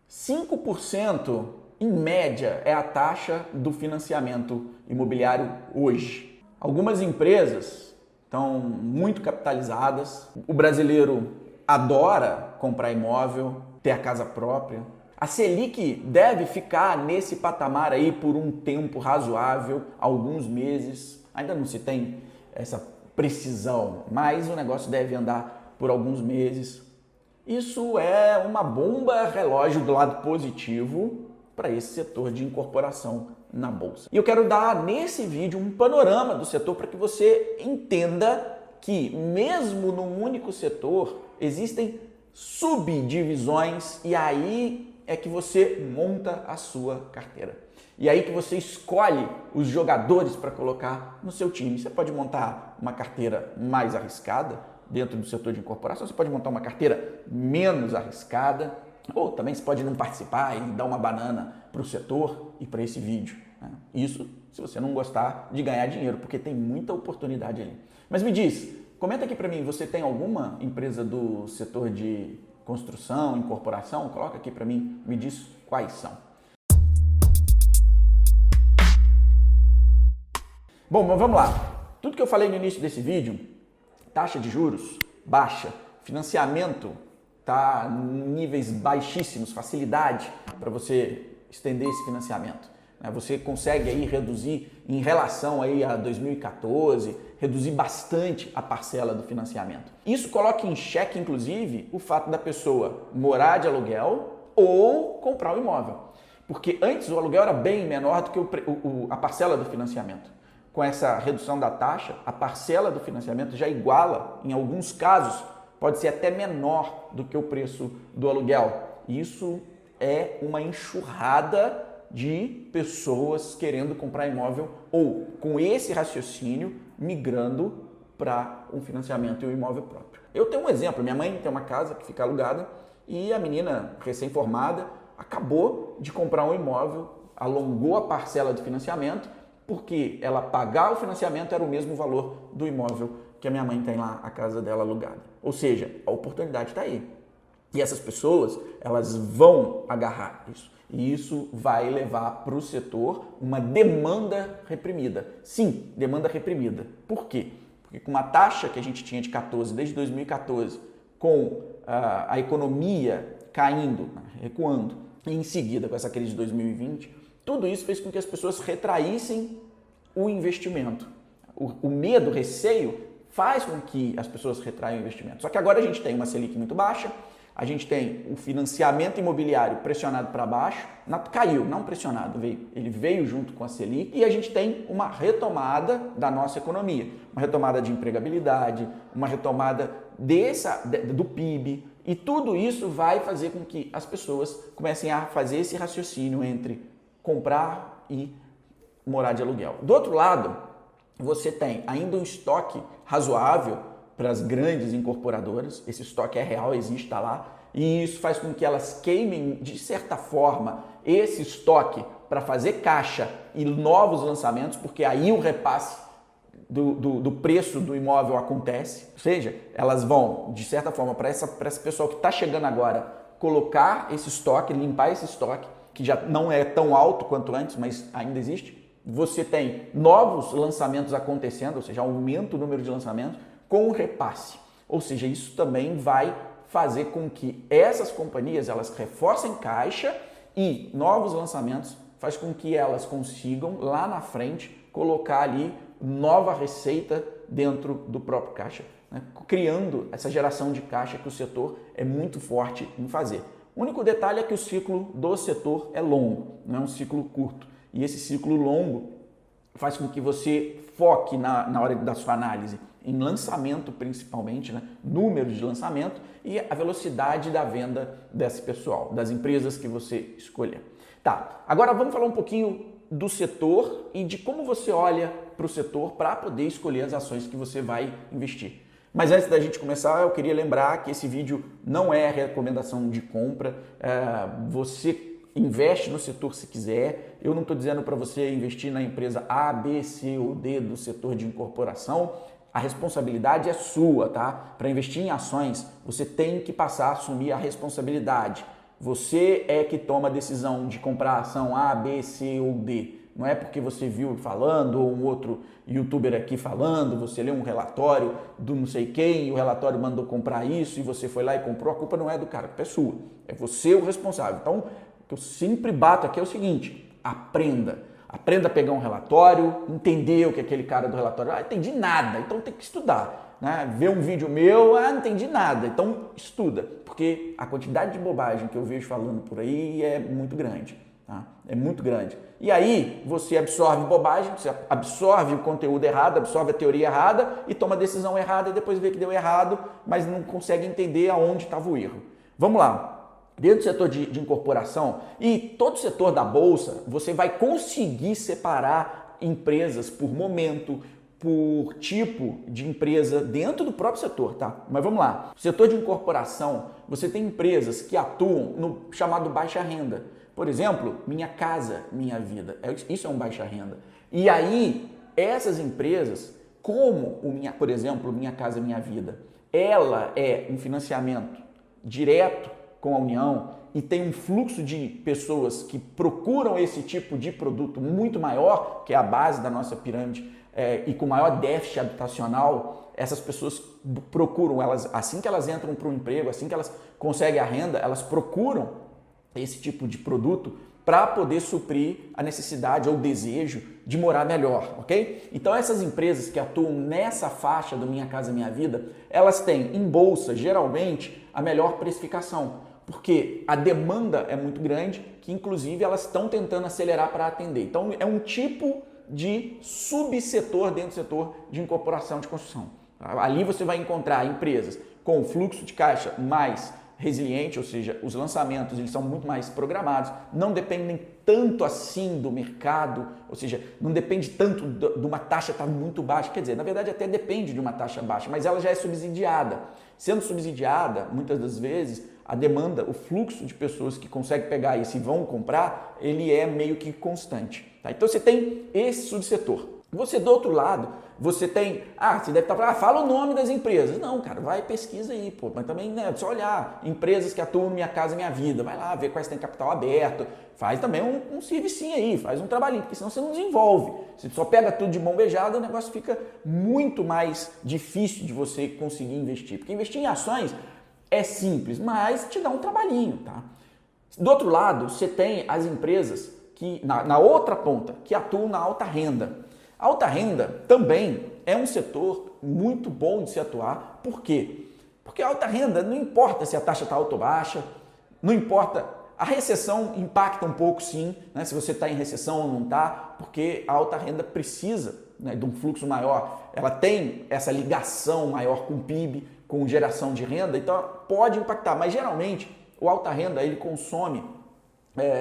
5% em média é a taxa do financiamento imobiliário hoje. Algumas empresas estão muito capitalizadas. O brasileiro adora comprar imóvel, ter a casa própria. A Selic deve ficar nesse patamar aí por um tempo razoável, alguns meses. Ainda não se tem essa precisão, mas o negócio deve andar por alguns meses. Isso é uma bomba relógio do lado positivo para esse setor de incorporação na bolsa. E eu quero dar nesse vídeo um panorama do setor para que você entenda que mesmo num único setor existem subdivisões e aí é que você monta a sua carteira. E aí que você escolhe os jogadores para colocar no seu time. Você pode montar uma carteira mais arriscada dentro do setor de incorporação, você pode montar uma carteira menos arriscada, ou também você pode não participar e dar uma banana para o setor e para esse vídeo. Né? Isso se você não gostar de ganhar dinheiro, porque tem muita oportunidade ali. Mas me diz, comenta aqui para mim, você tem alguma empresa do setor de construção, incorporação? Coloca aqui para mim, me diz quais são. Bom, mas vamos lá. Tudo que eu falei no início desse vídeo, taxa de juros baixa, financiamento está em níveis baixíssimos, facilidade para você estender esse financiamento. Você consegue aí reduzir em relação aí a 2014, reduzir bastante a parcela do financiamento. Isso coloca em xeque, inclusive, o fato da pessoa morar de aluguel ou comprar um imóvel. Porque antes o aluguel era bem menor do que a parcela do financiamento. Com essa redução da taxa, a parcela do financiamento já iguala, em alguns casos, pode ser até menor do que o preço do aluguel. Isso é uma enxurrada de pessoas querendo comprar imóvel ou, com esse raciocínio, migrando para um financiamento e um imóvel próprio. Eu tenho um exemplo, minha mãe tem uma casa que fica alugada e a menina recém-formada acabou de comprar um imóvel, alongou a parcela do financiamento, porque ela pagar o financiamento era o mesmo valor do imóvel que a minha mãe tem lá, a casa dela alugada. Ou seja, a oportunidade está aí. E essas pessoas, elas vão agarrar isso. E isso vai levar para o setor uma demanda reprimida. Sim, demanda reprimida. Por quê? Porque com uma taxa que a gente tinha de 14 desde 2014, com a economia caindo, recuando, e em seguida com essa crise de 2020, tudo isso fez com que as pessoas retraíssem o investimento. O medo, o receio, faz com que as pessoas retraiam o investimento. Só que agora a gente tem uma Selic muito baixa, a gente tem o financiamento imobiliário pressionado para baixo, caiu, não pressionado, ele veio junto com a Selic, e a gente tem uma retomada da nossa economia, uma retomada de empregabilidade, uma retomada do PIB, e tudo isso vai fazer com que as pessoas comecem a fazer esse raciocínio entre comprar e morar de aluguel. Do outro lado, você tem ainda um estoque razoável para as grandes incorporadoras, esse estoque é real, existe, está lá, e isso faz com que elas queimem, de certa forma, esse estoque para fazer caixa e novos lançamentos, porque aí o repasse do preço do imóvel acontece, ou seja, elas vão, de certa forma, para essa pessoa que está chegando agora, colocar esse estoque, limpar esse estoque, que já não é tão alto quanto antes, mas ainda existe. Você tem novos lançamentos acontecendo, ou seja, aumenta o número de lançamentos com o repasse. Ou seja, isso também vai fazer com que essas companhias elas reforcem caixa e novos lançamentos faz com que elas consigam lá na frente colocar ali nova receita dentro do próprio caixa, né? Criando essa geração de caixa que o setor é muito forte em fazer. O único detalhe é que o ciclo do setor é longo, não é um ciclo curto. E esse ciclo longo faz com que você foque na hora da sua análise em lançamento principalmente, né? Número de lançamento e a velocidade da venda desse pessoal, das empresas que você escolher. Tá, agora vamos falar um pouquinho do setor e de como você olha para o setor para poder escolher as ações que você vai investir. Mas antes da gente começar, eu queria lembrar que esse vídeo não é recomendação de compra. Você investe no setor se quiser. Eu não estou dizendo para você investir na empresa A, B, C ou D do setor de incorporação. A responsabilidade é sua, tá? Para investir em ações, você tem que passar a assumir a responsabilidade. Você é que toma a decisão de comprar a ação A, B, C ou D. Não é porque você viu falando ou um outro youtuber aqui falando, você leu um relatório do não sei quem e o relatório mandou comprar isso e você foi lá e comprou. A culpa não é do cara, a culpa é sua. É você o responsável. Então, o que eu sempre bato aqui é o seguinte, aprenda. Aprenda a pegar um relatório, entender o que aquele cara do relatório... Ah, entendi nada, então tem que estudar. Né? Ver um vídeo meu, não entendi nada, então estuda. Porque a quantidade de bobagem que eu vejo falando por aí é muito grande. Tá? É muito grande. E aí você absorve bobagem, você absorve o conteúdo errado, absorve a teoria errada e toma a decisão errada e depois vê que deu errado, mas não consegue entender aonde estava o erro. Vamos lá. Dentro do setor de incorporação e todo o setor da bolsa, você vai conseguir separar empresas por momento, por tipo de empresa dentro do próprio setor, tá? Mas vamos lá. No setor de incorporação, você tem empresas que atuam no chamado baixa renda. Por exemplo, Minha Casa Minha Vida. Isso é um baixa renda. E aí, essas empresas, como por exemplo, Minha Casa Minha Vida, ela é um financiamento direto com a União e tem um fluxo de pessoas que procuram esse tipo de produto muito maior, que é a base da nossa pirâmide, e com maior déficit habitacional, essas pessoas procuram, assim que elas entram para o emprego, assim que elas conseguem a renda, elas procuram esse tipo de produto para poder suprir a necessidade ou o desejo de morar melhor, ok? Então essas empresas que atuam nessa faixa do Minha Casa Minha Vida, elas têm em bolsa, geralmente, a melhor precificação, porque a demanda é muito grande, que inclusive elas estão tentando acelerar para atender. Então é um tipo de subsetor dentro do setor de incorporação de construção. Ali você vai encontrar empresas com fluxo de caixa mais resiliente, ou seja, os lançamentos eles são muito mais programados, não dependem tanto assim do mercado, ou seja, não depende tanto de uma taxa estar muito baixa, quer dizer, na verdade até depende de uma taxa baixa, mas ela já é subsidiada. Sendo subsidiada, muitas das vezes, a demanda, o fluxo de pessoas que conseguem pegar isso e vão comprar, ele é meio que constante. Tá? Então você tem esse subsetor. Você do outro lado, você tem, você deve estar falando, fala o nome das empresas. Não, cara, vai pesquisa aí, pô, mas também, né, só olhar empresas que atuam no Minha Casa Minha Vida, vai lá ver quais têm capital aberto, faz também um servicinho aí, faz um trabalhinho, porque senão você não desenvolve. Se só pega tudo de mão beijada, o negócio fica muito mais difícil de você conseguir investir, porque investir em ações é simples, mas te dá um trabalhinho, tá? Do outro lado, você tem as empresas que, na outra ponta, que atuam na alta renda. A alta renda também é um setor muito bom de se atuar. Por quê? Porque a alta renda não importa se a taxa está alta ou baixa, não importa. A recessão impacta um pouco sim, né? Se você está em recessão ou não está, porque a alta renda precisa, né, de um fluxo maior. Ela tem essa ligação maior com o PIB, com geração de renda, então pode impactar. Mas geralmente o alta renda ele consome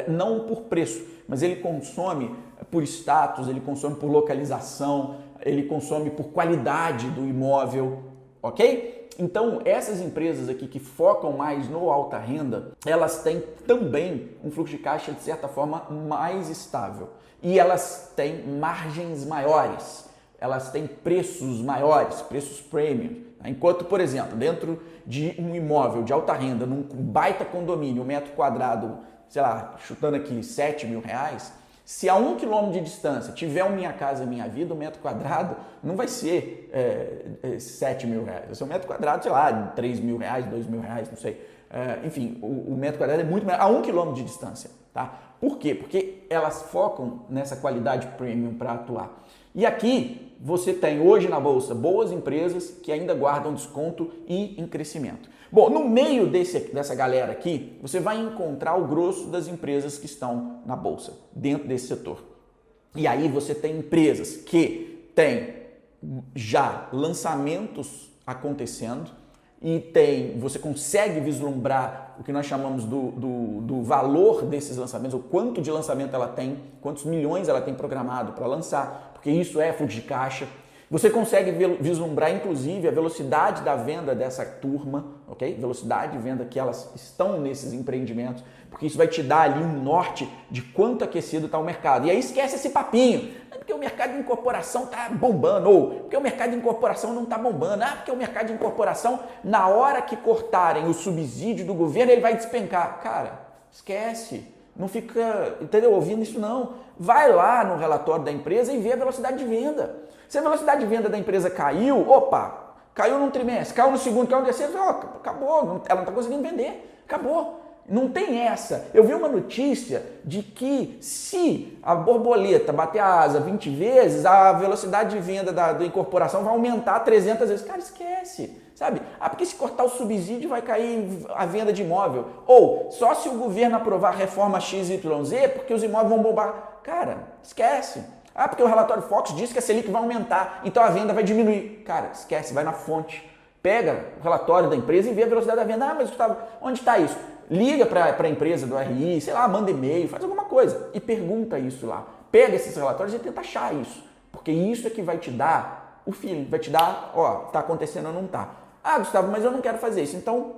não por preço, mas ele consome por status, ele consome por localização, ele consome por qualidade do imóvel, ok? Então, essas empresas aqui que focam mais no alta renda, elas têm também um fluxo de caixa, de certa forma, mais estável. E elas têm margens maiores, elas têm preços maiores, preços premium. Enquanto, por exemplo, dentro de um imóvel de alta renda, num baita condomínio, um metro quadrado, sei lá, chutando aqui R$7.000, se a 1 quilômetro de distância tiver um Minha Casa Minha Vida, um metro quadrado, não vai ser R$7.000, vai ser um metro quadrado, sei lá, R$3.000, R$2.000, não sei. Enfim, o metro quadrado é muito melhor, a 1 quilômetro de distância, tá? Por quê? Porque elas focam nessa qualidade premium para atuar. E aqui você tem hoje na Bolsa boas empresas que ainda guardam desconto e em crescimento. Bom, no meio dessa galera aqui, você vai encontrar o grosso das empresas que estão na Bolsa, dentro desse setor. E aí você tem empresas que têm já lançamentos acontecendo e você consegue vislumbrar o que nós chamamos do valor desses lançamentos, o quanto de lançamento ela tem, quantos milhões ela tem programado para lançar, porque isso é fluxo de caixa. Você consegue vislumbrar, inclusive, a velocidade da venda dessa turma, ok? Velocidade de venda que elas estão nesses empreendimentos, porque isso vai te dar ali um norte de quanto aquecido está o mercado. E aí esquece esse papinho, porque o mercado de incorporação está bombando, ou porque o mercado de incorporação não está bombando, porque o mercado de incorporação, na hora que cortarem o subsídio do governo, ele vai despencar. Cara, Esquece. Não fica, entendeu, ouvindo isso não. Vai lá no relatório da empresa e vê a velocidade de venda. Se a velocidade de venda da empresa caiu, opa, caiu num trimestre, caiu no segundo, caiu no terceiro, acabou, ela não está conseguindo vender, acabou. Não tem essa. Eu vi uma notícia de que se a borboleta bater a asa 20 vezes, a velocidade de venda da incorporação vai aumentar 300 vezes. Cara, esquece, sabe? Porque se cortar o subsídio vai cair a venda de imóvel. Ou só se o governo aprovar a reforma XYZ, porque os imóveis vão bombar. Cara, esquece. Porque o relatório Fox diz que a Selic vai aumentar, então a venda vai diminuir. Cara, esquece, vai na fonte. Pega o relatório da empresa e vê a velocidade da venda. Mas Gustavo, onde está isso? Liga para a empresa do RI, sei lá, manda e-mail, faz alguma coisa e pergunta isso lá. Pega esses relatórios e tenta achar isso, porque isso é que vai te dar o feeling, vai te dar, tá acontecendo ou não tá. Gustavo, mas eu não quero fazer isso. Então,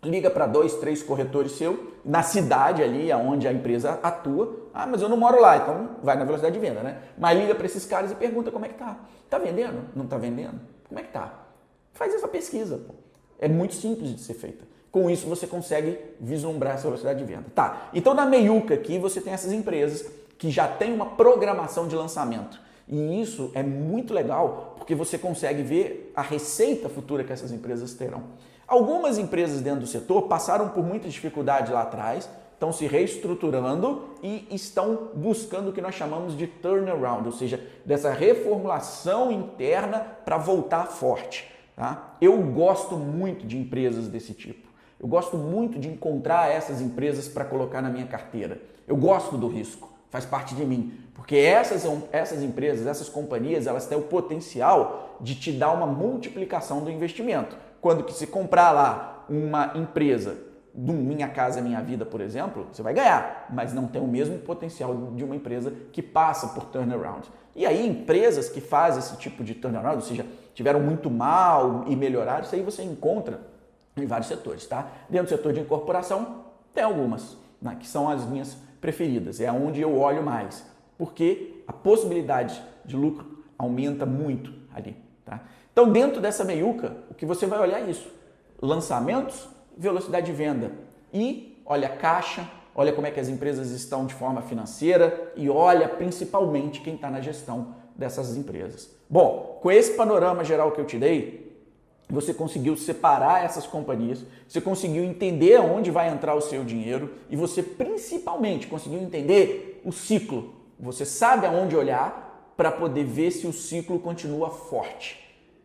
liga para 2, 3 corretores seus, na cidade ali, onde a empresa atua. Mas eu não moro lá, então vai na velocidade de venda, né? Mas liga para esses caras e pergunta como é que tá. Tá vendendo? Não tá vendendo? Como é que tá? Faz essa pesquisa, pô. É muito simples de ser feita. Com isso, você consegue vislumbrar essa velocidade de venda. Tá, então na meiuca aqui você tem essas empresas que já têm uma programação de lançamento. E isso é muito legal porque você consegue ver a receita futura que essas empresas terão. Algumas empresas dentro do setor passaram por muita dificuldade lá atrás, estão se reestruturando e estão buscando o que nós chamamos de turnaround, ou seja, dessa reformulação interna para voltar forte. Tá? Eu gosto muito de empresas desse tipo. Eu gosto muito de encontrar essas empresas para colocar na minha carteira. Eu gosto do risco, faz parte de mim. Porque essas empresas, essas companhias, elas têm o potencial de te dar uma multiplicação do investimento. Quando que se comprar lá uma empresa do Minha Casa Minha Vida, por exemplo, você vai ganhar, mas não tem o mesmo potencial de uma empresa que passa por turnaround. E aí empresas que fazem esse tipo de turnaround, ou seja, tiveram muito mal e melhoraram, isso aí você encontra em vários setores, tá? Dentro do setor de incorporação, tem algumas, né, que são as minhas preferidas, é onde eu olho mais, porque a possibilidade de lucro aumenta muito ali, tá? Então, dentro dessa meiuca, o que você vai olhar é isso, lançamentos, velocidade de venda e olha a caixa, olha como é que as empresas estão de forma financeira e olha principalmente quem está na gestão dessas empresas. Bom, com esse panorama geral que eu te dei, você conseguiu separar essas companhias, você conseguiu entender aonde vai entrar o seu dinheiro e você principalmente conseguiu entender o ciclo. Você sabe aonde olhar para poder ver se o ciclo continua forte,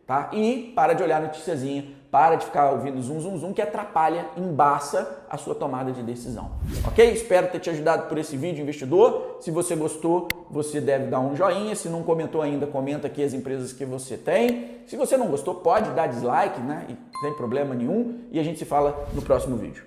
tá? E para de olhar noticiazinha, para de ficar ouvindo zum, zum, zum, que atrapalha, embaça a sua tomada de decisão. Ok? Espero ter te ajudado por esse vídeo, investidor. Se você gostou, você deve dar um joinha. Se não comentou ainda, comenta aqui as empresas que você tem. Se você não gostou, pode dar dislike, né? Sem problema nenhum. E a gente se fala no próximo vídeo.